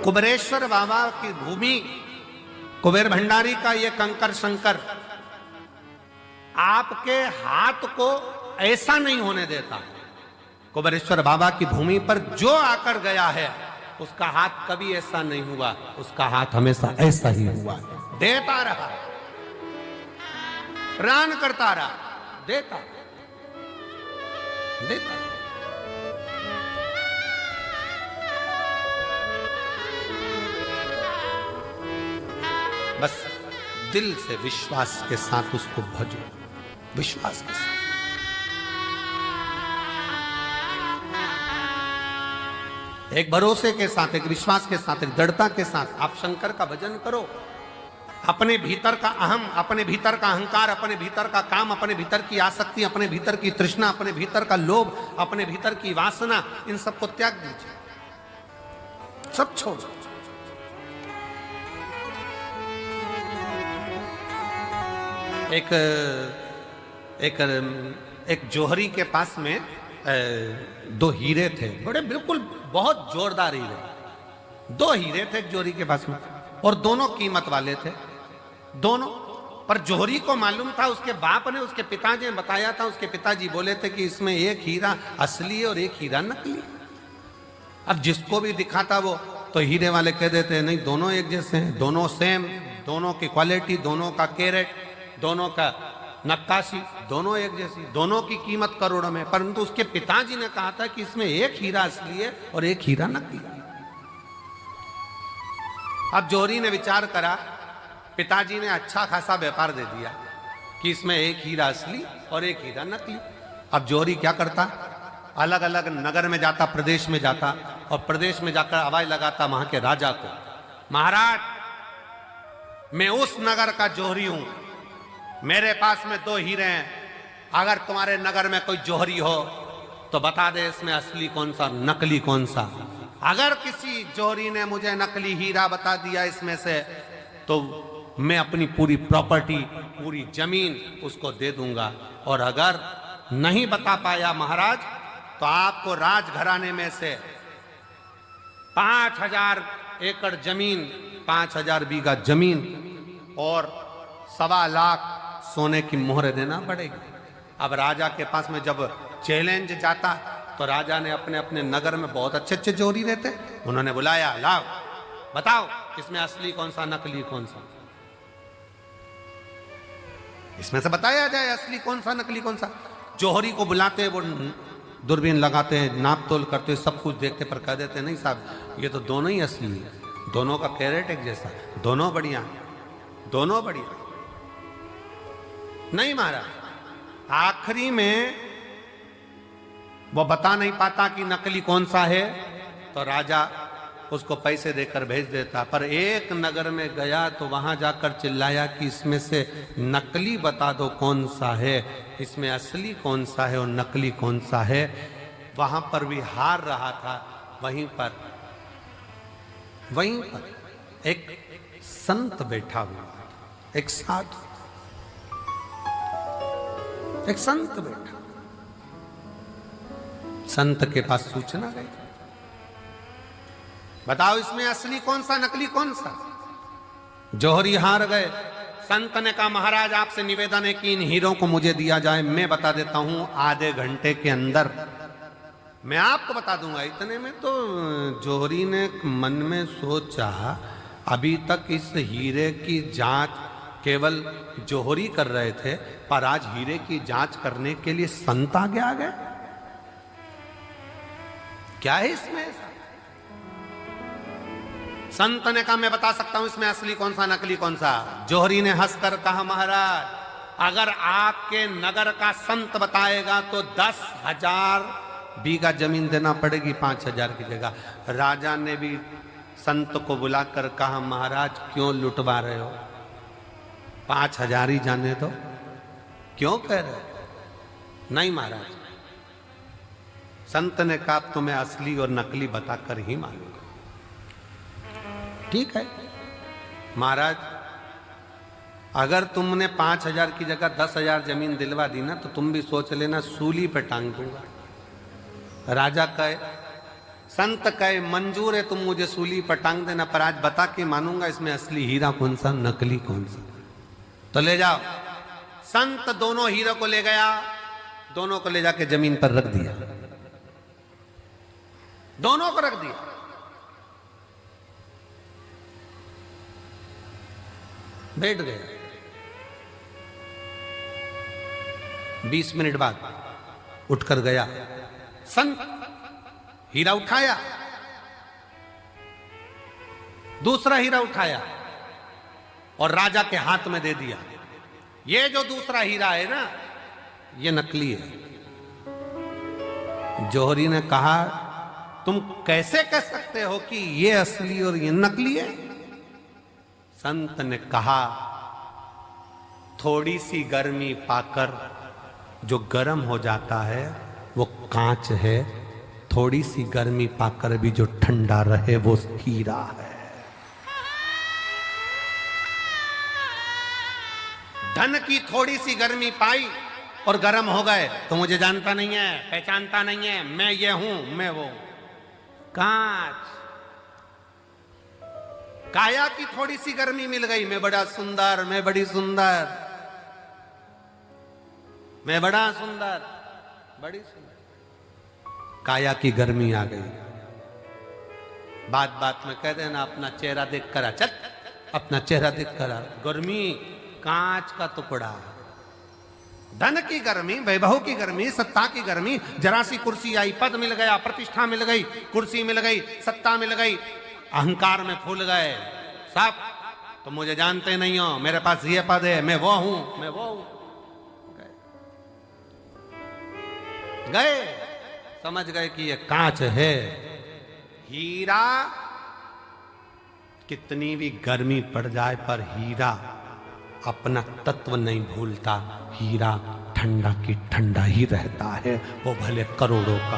कुबेरेश्वर बाबा की भूमि, कुबेर भंडारी का ये कंकर शंकर आपके हाथ को ऐसा नहीं होने देता। कुबेरेश्वर बाबा की भूमि पर जो आकर गया है उसका हाथ कभी ऐसा नहीं हुआ, उसका हाथ हमेशा ऐसा ही हुआ, देता रहा, प्राण करता रहा, देता देता। बस दिल से विश्वास के साथ उसको भजो, विश्वास के साथ। एक भरोसे के साथ, एक विश्वास के साथ, एक दृढ़ता के साथ आप शंकर का भजन करो। अपने भीतर का अहम, अपने भीतर का अहंकार, अपने भीतर का काम, अपने भीतर की आसक्ति, अपने भीतर की तृष्णा, अपने भीतर का लोभ, अपने भीतर की वासना, इन सबको त्याग दीजिए, सब छोड़। एक जोहरी के पास में दो हीरे थे, बड़े बिल्कुल बहुत जोरदार हीरे। दो हीरे थे एक जोहरी के पास में, और दोनों कीमत वाले थे दोनों। पर जोहरी को मालूम था, उसके बाप ने, उसके पिताजी ने बताया था, उसके पिताजी बोले थे कि इसमें एक हीरा असली है और एक हीरा नकली। अब जिसको भी दिखाता वो तो हीरे वाले कह देते हैं नहीं दोनों एक जैसे हैं, दोनों सेम, दोनों की क्वालिटी, दोनों का कैरेट, दोनों का नक्काशी, दोनों एक जैसी, दोनों की कीमत करोड़ों में। परंतु उसके पिताजी ने कहा था कि इसमें एक हीरा असली है और एक हीरा नकली। अब जोहरी ने विचार करा, पिताजी ने अच्छा खासा व्यापार दे दिया कि इसमें एक हीरा असली और एक हीरा नकली। अब जोहरी क्या करता, अलग अलग नगर में जाता, प्रदेश में जाता, और प्रदेश में जाकर आवाज लगाता वहां के राजा को, महाराज मैं उस नगर का जोहरी हूं, मेरे पास में दो हीरे हैं, अगर तुम्हारे नगर में कोई जोहरी हो तो बता दे इसमें असली कौन सा, नकली कौन सा। अगर किसी जोहरी ने मुझे नकली हीरा बता दिया इसमें से, तो मैं अपनी पूरी प्रॉपर्टी, पूरी जमीन उसको दे दूंगा, और अगर नहीं बता पाया महाराज तो आपको राजघराने में से 5000 एकड़ जमीन, 5000 बीघा जमीन और 1.25 लाख सोने की मोहर देना पड़ेगी। अब राजा के पास में जब चैलेंज जाता तो राजा ने अपने अपने नगर में बहुत अच्छे अच्छे जोहरी रहते, उन्होंने बुलाया, लाओ बताओ इसमें असली कौन सा, नकली कौन सा, इसमें से बताया जाए असली कौन सा, नकली कौन सा। जोहरी को बुलाते, वो दूरबीन लगाते हैं, नाप तोल करते, सब कुछ देखते, पर कह देते नहीं साहब ये तो दोनों ही असली है, दोनों का कैरेट एक जैसा, दोनों बढ़िया, दोनों बढ़िया। नहीं महाराज, आखिरी में वो बता नहीं पाता कि नकली कौन सा है, तो राजा उसको पैसे देकर भेज देता। पर एक नगर में गया तो वहां जाकर चिल्लाया कि इसमें से नकली बता दो कौन सा है, इसमें असली कौन सा है और नकली कौन सा है। वहां पर भी हार रहा था। वहीं पर एक संत बैठा हुआ, एक साधु, एक संत बैठा। संत के पास सूचना गई, बताओ इसमें असली कौन सा, नकली कौन सा। जोहरी हार गए। संत ने कहा महाराज आपसे निवेदन है कि इन हीरों को मुझे दिया जाए, मैं बता देता हूं आधे घंटे के अंदर मैं आपको बता दूंगा। इतने में तो जोहरी ने मन में सोचा, अभी तक इस हीरे की जांच केवल जोहरी कर रहे थे, पर आज हीरे की जांच करने के लिए संत आगे आ गए, क्या है इसमें। संत ने कहा मैं बता सकता हूं इसमें असली कौन सा, नकली कौन सा। जोहरी ने हंसकर कहा महाराज अगर आपके नगर का संत बताएगा तो 10,000 बीघा जमीन देना पड़ेगी 5,000 की जगह। राजा ने भी संत को बुलाकर कहा महाराज क्यों लुटवा रहे हो, 5,000 ही जाने दो, क्यों कह रहे हो। नहीं महाराज, संत ने कहा तो मैं असली और नकली बताकर ही मानूंगा। ठीक है महाराज, अगर तुमने 5,000 की जगह 10,000 जमीन दिलवा दी ना तो तुम भी सोच लेना सूली पे टांग दूंगा। राजा कहे संत कहे मंजूर है तुम मुझे सूली पर टांग देना, पर आज बता के मानूंगा इसमें असली हीरा कौन सा, नकली कौन सा। तो ले जाओ। संत दोनों हीरो को ले गया, दोनों को ले जाके जमीन पर रख दिया, दोनों को रख दिया। बैठ गया। 20 मिनट बाद उठकर गया, संत हीरा उठाया, दूसरा हीरा उठाया और राजा के हाथ में दे दिया। ये जो दूसरा हीरा है ना, ये नकली है। जौहरी ने कहा तुम कैसे कह सकते हो कि ये असली और ये नकली है? संत ने कहा थोड़ी सी गर्मी पाकर जो गर्म हो जाता है वो कांच है, थोड़ी सी गर्मी पाकर भी जो ठंडा रहे वो हीरा है। धन की थोड़ी सी गर्मी पाई और गर्म हो गए तो मुझे जानता नहीं है, पहचानता नहीं है, मैं ये हूं, मैं वो। कांच। काया की थोड़ी सी गर्मी मिल गई, मैं बड़ा सुंदर, मैं बड़ी सुंदर, मैं बड़ा सुंदर, बड़ी सुंदर। काया की गर्मी आ गई। बात बात में कह देना अपना चेहरा देख कर आ, चल अपना चेहरा देख कर आ। गर्मी कांच का टुकड़ा। धन की गर्मी, वैभव की गर्मी, सत्ता की गर्मी, जरा सी कुर्सी आई, पद मिल गया, प्रतिष्ठा मिल गई, कुर्सी मिल गई, सत्ता मिल गई, अहंकार में फूल गए सब। तो मुझे जानते नहीं हो, मेरे पास ये पद है, मैं वो हूं, मैं वो हूं। गए, समझ गए कि ये कांच है। हीरा कितनी भी गर्मी पड़ जाए पर हीरा अपना तत्व नहीं भूलता। हीरा ठंडा की ठंडा ही रहता है, वो भले करोड़ों का।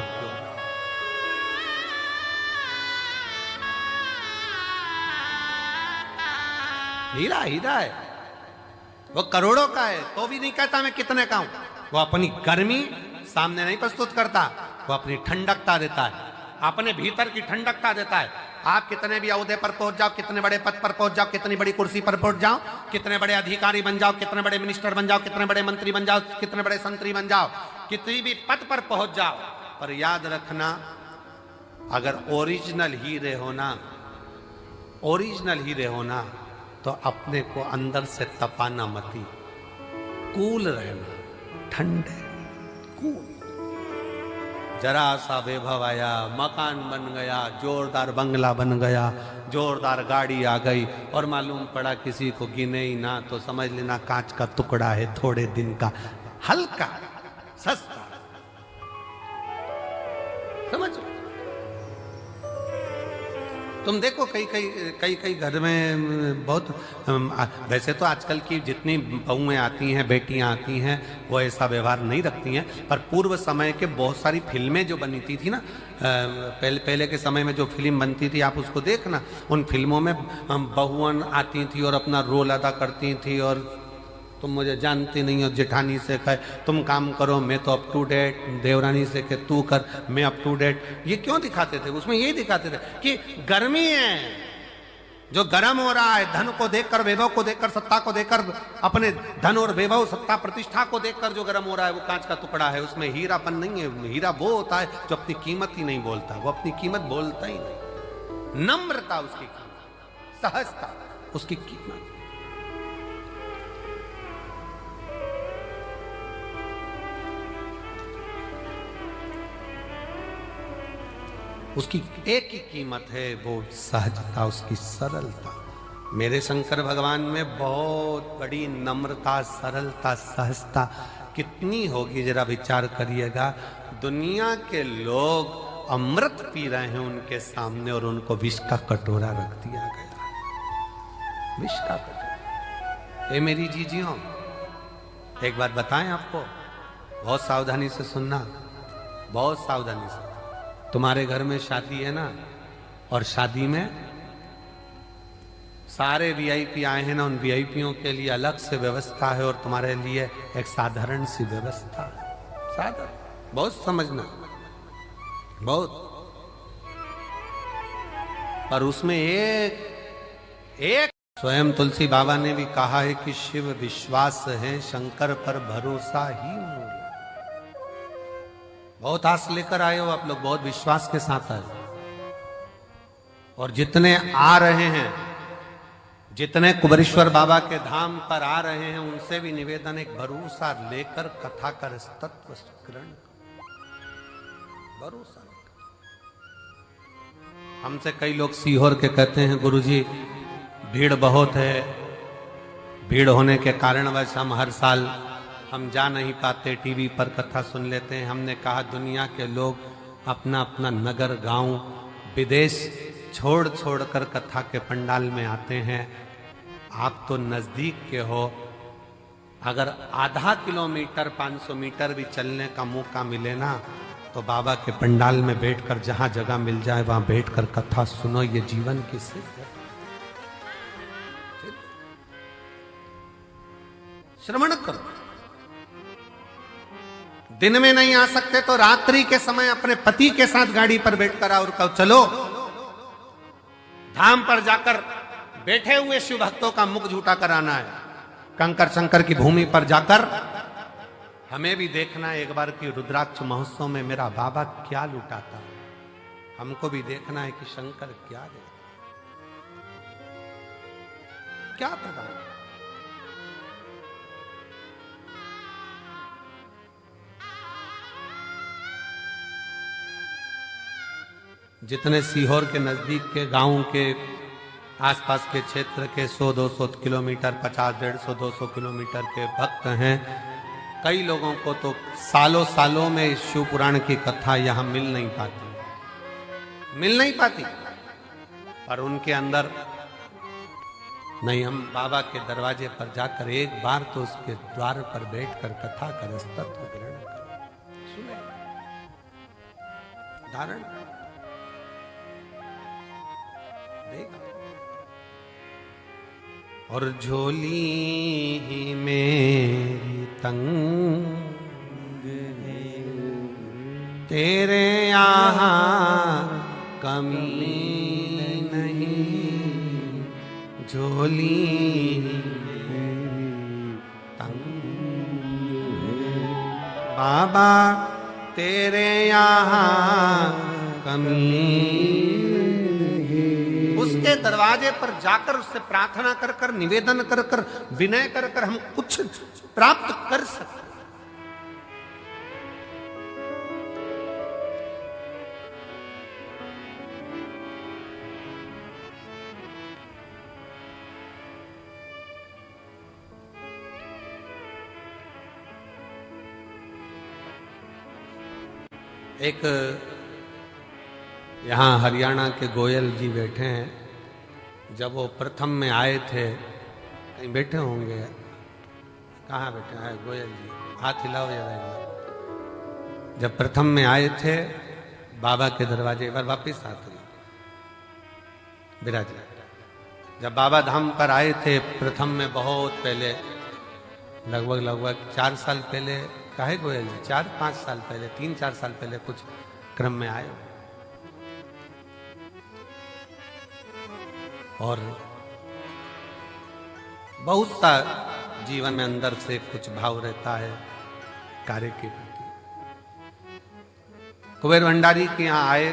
हीरा हीरा है, वो करोड़ों का है तो भी नहीं कहता मैं कितने का हूं। वो अपनी गर्मी सामने नहीं प्रस्तुत करता, वो अपनी ठंडकता देता है, अपने भीतर की ठंडकता देता है। आप कितने भी ओहदे पर पहुंच जाओ, कितने बड़े पद पर पहुंच जाओ, कितनी बड़ी कुर्सी पर पहुंच जाओ, कितने बड़े अधिकारी बन जाओ, कितने बड़े मिनिस्टर बन जाओ, कितने बड़े मंत्री बन जाओ, कितने बड़े संतरी बन जाओ, कितनी भी पद पर पहुंच जाओ, पर याद रखना अगर ओरिजिनल हीरे होना, ओरिजिनल हीरे होना तो अपने को अंदर से तपाना मती, कूल रहना, ठंडे कूल। जरा सा वैभव आया, मकान बन गया, जोरदार बंगला बन गया, जोरदार गाड़ी आ गई और मालूम पड़ा किसी को गिने ही ना तो समझ लेना कांच का टुकड़ा है, थोड़े दिन का, हल्का सस्ता। समझ तुम देखो कई घर में बहुत, वैसे तो आजकल की जितनी बहुएं आती हैं, बेटियां आती हैं, वो ऐसा व्यवहार नहीं रखती हैं, पर पूर्व समय के बहुत सारी फिल्में जो बनी थी ना, पहले के समय में जो फिल्म बनती थी आप उसको देखना, उन फिल्मों में बहुआं आती थी और अपना रोल अदा करती थी। और तुम मुझे जानती नहीं हो, जेठानी से कहे तुम काम करो मैं तो अप टू डेट, देवरानी से कहे तू कर मैं अप टू डेट। ये क्यों दिखाते थे? उसमें यही दिखाते थे कि गर्मी है, जो गर्म हो रहा है, धन को देखकर, वैभव को देखकर, सत्ता को देखकर, अपने धन और वैभव, सत्ता, प्रतिष्ठा को देखकर जो गर्म हो रहा है वो कांच का टुकड़ा है, उसमें हीरापन नहीं है। हीरा वो होता है जो अपनी कीमत ही नहीं बोलता, वो अपनी कीमत बोलता ही नहीं। नम्रता उसकी कीमत, सहजता उसकी कीमत। उसकी एक ही कीमत है, वो सहजता, उसकी सरलता। मेरे शंकर भगवान में बहुत बड़ी नम्रता, सरलता, सहजता कितनी होगी जरा विचार करिएगा। दुनिया के लोग अमृत पी रहे हैं उनके सामने और उनको विष का कटोरा रख दिया गया, विष का कटोरा। ये मेरी जीजियों, एक बात बताएं आपको, बहुत सावधानी से सुनना, बहुत सावधानी से। तुम्हारे घर में शादी है ना, और शादी में सारे वीआईपी आए हैं ना, उन वीआईपीओं के लिए अलग से व्यवस्था है और तुम्हारे लिए एक साधारण सी व्यवस्था है। साधारण, बहुत समझना, बहुत। पर उसमें एक स्वयं तुलसी बाबा ने भी कहा है कि शिव विश्वास है, शंकर पर भरोसा ही मूल। बहुत आस लेकर आए हो आप लोग, बहुत विश्वास के साथ आए, और जितने आ रहे हैं, जितने कुबेरेश्वर बाबा के धाम पर आ रहे हैं, उनसे भी निवेदन, एक भरोसा लेकर कथा कर तत्व ग्रहण, भरोसा लेकर। हमसे कई लोग सीहोर के कहते हैं गुरुजी भीड़ बहुत है, भीड़ होने के कारणवश हम हर साल हम जा नहीं पाते, टीवी पर कथा सुन लेते हैं। हमने कहा दुनिया के लोग अपना अपना नगर, गांव, विदेश छोड़ छोड़ कर कथा के पंडाल में आते हैं। आप तो नजदीक के हो, अगर आधा किलोमीटर 500 मीटर भी चलने का मौका मिले ना, तो बाबा के पंडाल में बैठकर जहां जगह मिल जाए वहां बैठकर कथा सुनो। ये जीवन की सिद्ध है। श्रवण करो। दिन में नहीं आ सकते तो रात्रि के समय अपने पति के साथ गाड़ी पर बैठकर आओ और कहो चलो धाम पर जाकर बैठे हुए शिव भक्तों का मुख झूठा कराना है। कंकर शंकर की भूमि पर जाकर हमें भी देखना है एक बार कि रुद्राक्ष महोत्सव में मेरा बाबा क्या लुटाता है। हमको भी देखना है कि शंकर क्या दे, क्या प्रदान। जितने सीहोर के नजदीक के गांव के आसपास के क्षेत्र के 100-200 किलोमीटर, 50-150-200 किलोमीटर के भक्त हैं, कई लोगों को तो सालों सालों में शिव पुराण की कथा यहां मिल नहीं पाती, पर उनके अंदर नहीं, हम बाबा के दरवाजे पर जाकर एक बार तो उसके द्वार पर बैठकर कथा कर तत्व ग्रहण करें, सुने, धारण देख। और झोली मेरी तंग तेरे यहाँ कमी नहीं, झोली तंग बाबा तेरे यहाँ कमी। उसके दरवाजे पर जाकर उससे प्रार्थना कर कर, निवेदन कर कर, विनय कर कर हम कुछ प्राप्त कर सकते। एक यहाँ हरियाणा के गोयल जी बैठे हैं। जब वो प्रथम में आए थे, कहीं बैठे होंगे, कहाँ बैठे हैं गोयल जी, हाथ हिलाओ जरा। जब प्रथम में आए थे बाबा के दरवाजे पर, वापिस हाथ विराज। जब बाबा धाम पर आए थे प्रथम में, बहुत पहले, लगभग 4 साल पहले, काहे गोयल जी 4-5 साल पहले, 3-4 साल पहले कुछ क्रम में आए, और बहुत सा जीवन में अंदर से कुछ भाव रहता है कार्य के प्रति। कुबेर भंडारी के यहाँ आए,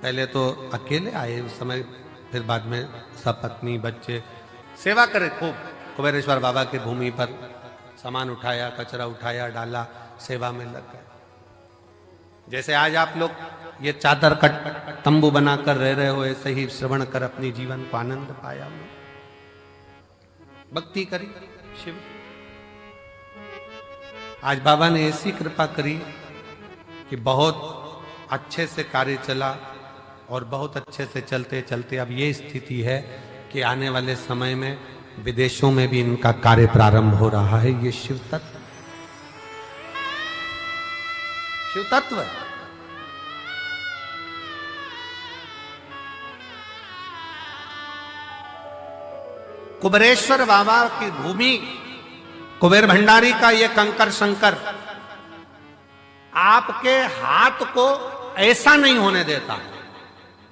पहले तो अकेले आए उस समय, फिर बाद में सपत्नी बच्चे सेवा करे खूब। कुबेरेश्वर बाबा की भूमि पर सामान उठाया, कचरा उठाया, डाला, सेवा में लग गए। जैसे आज आप लोग ये चादर कट तंबू बनाकर रह रहे हो, ऐसे ही श्रवण कर अपनी जीवन को आनंद पाया, भक्ति करी शिव। आज बाबा ने ऐसी कृपा करी कि बहुत अच्छे से कार्य चला, और बहुत अच्छे से चलते चलते अब ये स्थिति है कि आने वाले समय में विदेशों में भी इनका कार्य प्रारंभ हो रहा है। ये शिव तत्व, शिव तत्व है। कुबेरेश्वर बाबा की भूमि, कुबेर भंडारी का ये कंकर शंकर आपके हाथ को ऐसा नहीं होने देता।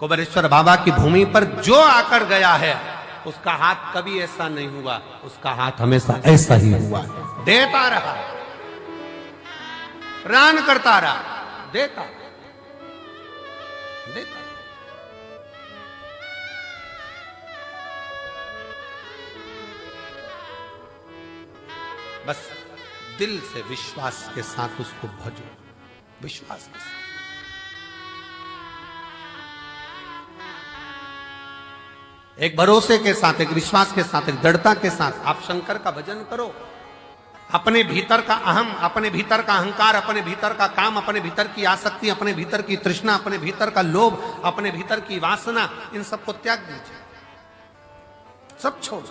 कुबेरेश्वर बाबा की भूमि पर जो आकर गया है उसका हाथ कभी ऐसा नहीं हुआ, उसका हाथ हमेशा ऐसा ही हुआ, देता रहा, रान करता रहा, देता देता। बस दिल से विश्वास के साथ उसको भजो, विश्वास के साथ। एक भरोसे के साथ, एक विश्वास के साथ, एक दृढ़ता के साथ आप शंकर का भजन करो। अपने भीतर का अहम, अपने भीतर का अहंकार, अपने भीतर का काम, अपने भीतर की आसक्ति, अपने भीतर की तृष्णा, अपने भीतर का लोभ, अपने भीतर की वासना, इन सबको त्याग दीजिए, सब छोड़।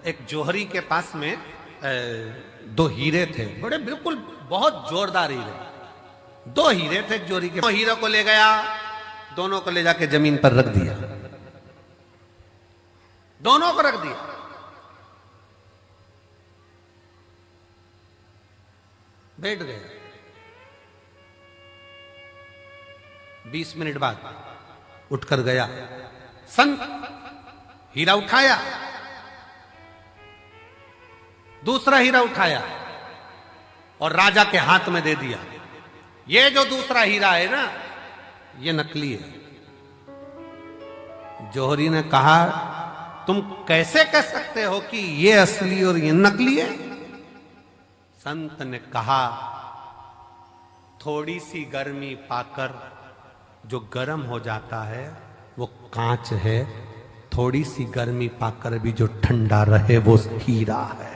एक जोहरी के पास में दो हीरे थे, बड़े बिल्कुल बहुत जोरदार हीरे। दो हीरे थे जोहरी के। हीरे को ले गया, दोनों को ले जाके जमीन पर रख दिया, दोनों को रख दिया। बैठ गए। 20 मिनट बाद उठकर गया, संत हीरा उठाया, दूसरा हीरा उठाया और राजा के हाथ में दे दिया। ये जो दूसरा हीरा है ना, ये नकली है। जोहरी ने कहा, तुम कैसे कह सकते हो कि ये असली और ये नकली है? संत ने कहा, थोड़ी सी गर्मी पाकर जो गर्म हो जाता है वो कांच है, थोड़ी सी गर्मी पाकर भी जो ठंडा रहे वो हीरा है।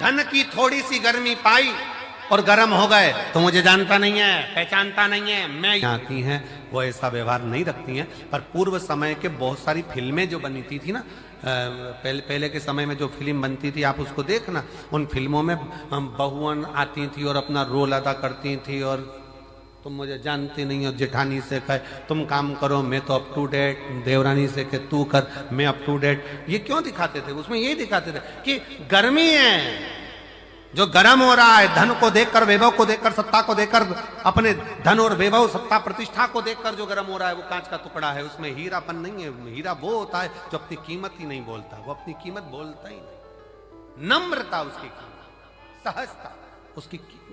धन की थोड़ी सी गर्मी पाई और गर्म हो गए तो मुझे जानता नहीं है, पहचानता नहीं है, मैं आती हैं, वो ऐसा व्यवहार नहीं रखती हैं। पर पूर्व समय के बहुत सारी फिल्में जो बनती थी ना, पहले के समय में जो फिल्म बनती थी आप उसको देखना, उन फिल्मों में बहुअन आती थी और अपना रोल अदा करती थी, और तुम मुझे जानती नहीं हो, जेठानी से कहे तुम काम करो मैं तो अप टू डेट, देवरानी से कहे तू कर मैं अप टू डेट। ये क्यों दिखाते थे? उसमें यही दिखाते थे कि गर्मी है, जो गर्म हो रहा है, धन को देखकर, वैभव को देखकर, सत्ता को देखकर, अपने धन और वैभव, सत्ता, प्रतिष्ठा को देखकर जो गर्म हो रहा है वो कांच का टुकड़ा है, उसमें हीरापन नहीं है। हीरा वो होता है जो अपनी कीमत ही नहीं बोलता, वो अपनी कीमत बोलता ही नहीं। नम्रता उसकी कीमत, सहजता उसकी कीमत।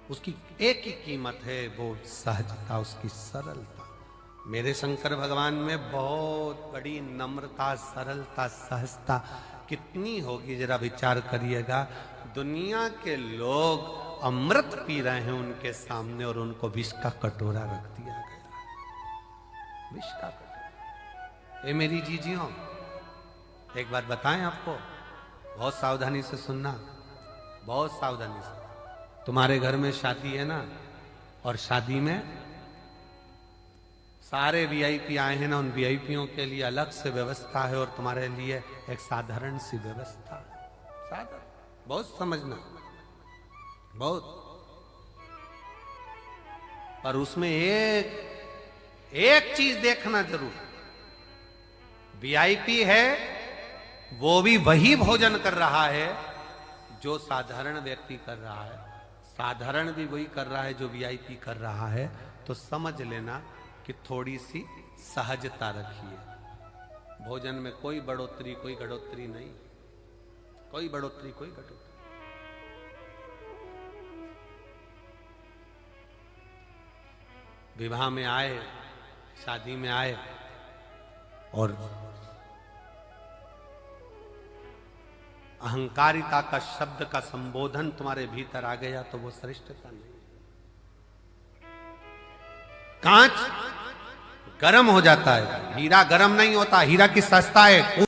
उसकी एक ही कीमत है, वो सहजता, उसकी सरलता। मेरे शंकर भगवान में बहुत बड़ी नम्रता, सरलता, सहजता कितनी होगी जरा विचार करिएगा। दुनिया के लोग अमृत पी रहे हैं उनके सामने और उनको विष का कटोरा रख दिया गया, विष का कटोरा। ये मेरी जीजियों, एक बात बताएं आपको, बहुत सावधानी से सुनना, बहुत सावधानी से। तुम्हारे घर में शादी है ना, और शादी में सारे वीआईपी आए हैं ना, उन वीआईपीओं के लिए अलग से व्यवस्था है और तुम्हारे लिए एक साधारण सी व्यवस्था है। साधारण, बहुत समझना, बहुत। पर उसमें एक चीज देखना जरूर, वीआईपी है वो भी वही भोजन कर रहा है जो साधारण व्यक्ति कर रहा है, साधारण भी वही कर रहा है जो वीआईपी कर रहा है। तो समझ लेना कि थोड़ी सी सहजता रखिए। भोजन में कोई बढ़ोतरी, कोई घटोतरी नहीं, कोई बढ़ोतरी, कोई घटोतरी। विवाह में आए, शादी में आए और अहंकारिता का शब्द का संबोधन तुम्हारे भीतर आ गया तो वो श्रेष्ठता नहीं। कांच गरम हो जाता है, हीरा गरम नहीं होता। हीरा की सस्ता है।